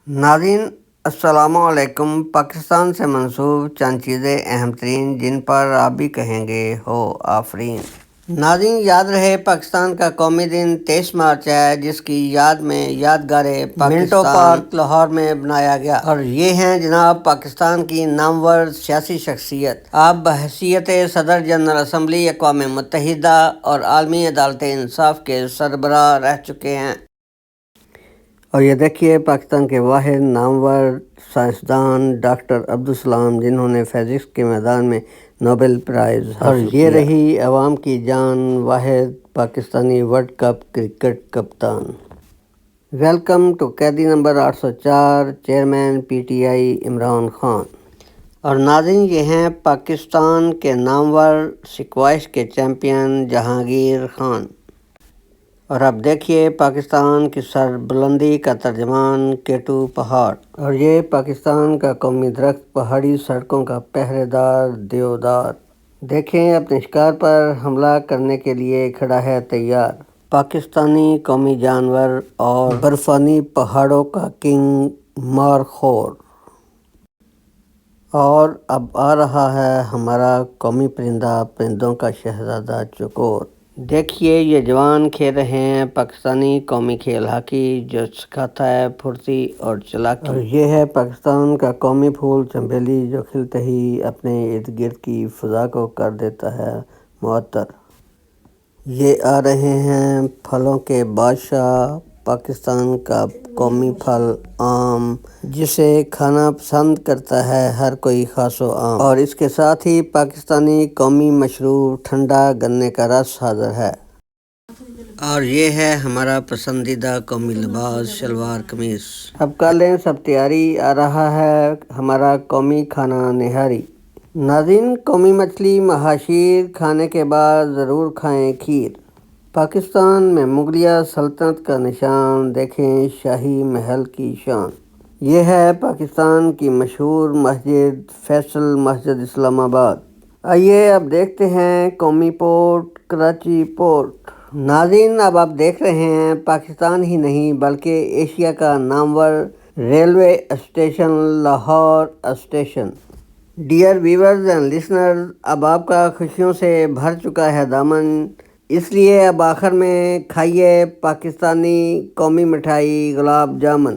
ناظرین السلام علیکم۔ پاکستان سے منسوب چند چیزیں اہم ترین جن پر آپ بھی کہیں گے ہو آفرین۔ ناظرین یاد رہے پاکستان کا قومی دن 23 مارچ ہے، جس کی یاد میں یادگار منٹو پارک لاہور میں بنایا گیا، اور یہ ہیں جناب پاکستان کی نامور سیاسی شخصیت۔ آپ بحیثیت صدر جنرل اسمبلی اقوام متحدہ اور عالمی عدالت انصاف کے سربراہ رہ چکے ہیں۔ اور یہ دیکھیے پاکستان کے واحد نامور سائنسدان ڈاکٹر عبدالسلام، جنہوں نے فزکس کے میدان میں نوبل پرائز حاصل کیا۔ اور یہ رہی عوام کی جان، واحد پاکستانی ورلڈ کپ کرکٹ کپتان۔ ویلکم ٹو قیدی number 804، chairman P T I Imran Khan. اور ناظرین یہ ہیں پاکستان کے نامور سکواش کے چیمپئن جہانگیر خان۔ اور اب دیکھیے پاکستان کی سر بلندی کا ترجمان کیٹو پہاڑ۔ اور یہ پاکستان کا قومی درخت، پہاڑی سڑکوں کا پہرے دار دیودار۔ دیکھیں اپنے شکار پر حملہ کرنے کے لیے کھڑا ہے تیار، پاکستانی قومی جانور اور برفانی پہاڑوں کا کنگ مارخور۔ اور اب آ رہا ہے ہمارا قومی پرندہ، پرندوں کا شہزادہ چکور۔ دیکھیے یہ جوان کھیل رہے ہیں پاکستانی قومی کھیل ہاکی، جو سکھاتا ہے پھرتی اور چلاکی۔ اور یہ ہے پاکستان کا قومی پھول چنبیلی، جو کھلتے ہی اپنے ارد گرد کی فضا کو کر دیتا ہے معطر۔ یہ آ رہے ہیں پھلوں کے بادشاہ، پاکستان کا قومی پھل آم، جسے کھانا پسند کرتا ہے ہر کوئی خاص و عام۔ اور اس کے ساتھ ہی پاکستانی قومی مشروب ٹھنڈا گنے کا رس حاضر ہے۔ اور یہ ہے ہمارا پسندیدہ قومی لباس شلوار قمیص۔ اب کر لیں سب تیاری، آ رہا ہے ہمارا قومی کھانا نہاری۔ ناظرین قومی مچھلی مہاشیر کھانے کے بعد ضرور کھائیں کھیر۔ پاکستان میں مغلیہ سلطنت کا نشان، دیکھیں شاہی محل کی شان۔ یہ ہے پاکستان کی مشہور مسجد فیصل مسجد اسلام آباد۔ آئیے اب دیکھتے ہیں قومی پورٹ کراچی پورٹ۔ ناظرین اب آپ دیکھ رہے ہیں پاکستان ہی نہیں بلکہ ایشیا کا نامور railway station Lahore station. Dear viewers and listeners, اب آپ کا خوشیوں سے بھر چکا ہے دامن، اس لیے اب آخر میں کھائیے پاکستانی قومی مٹھائی گلاب جامن۔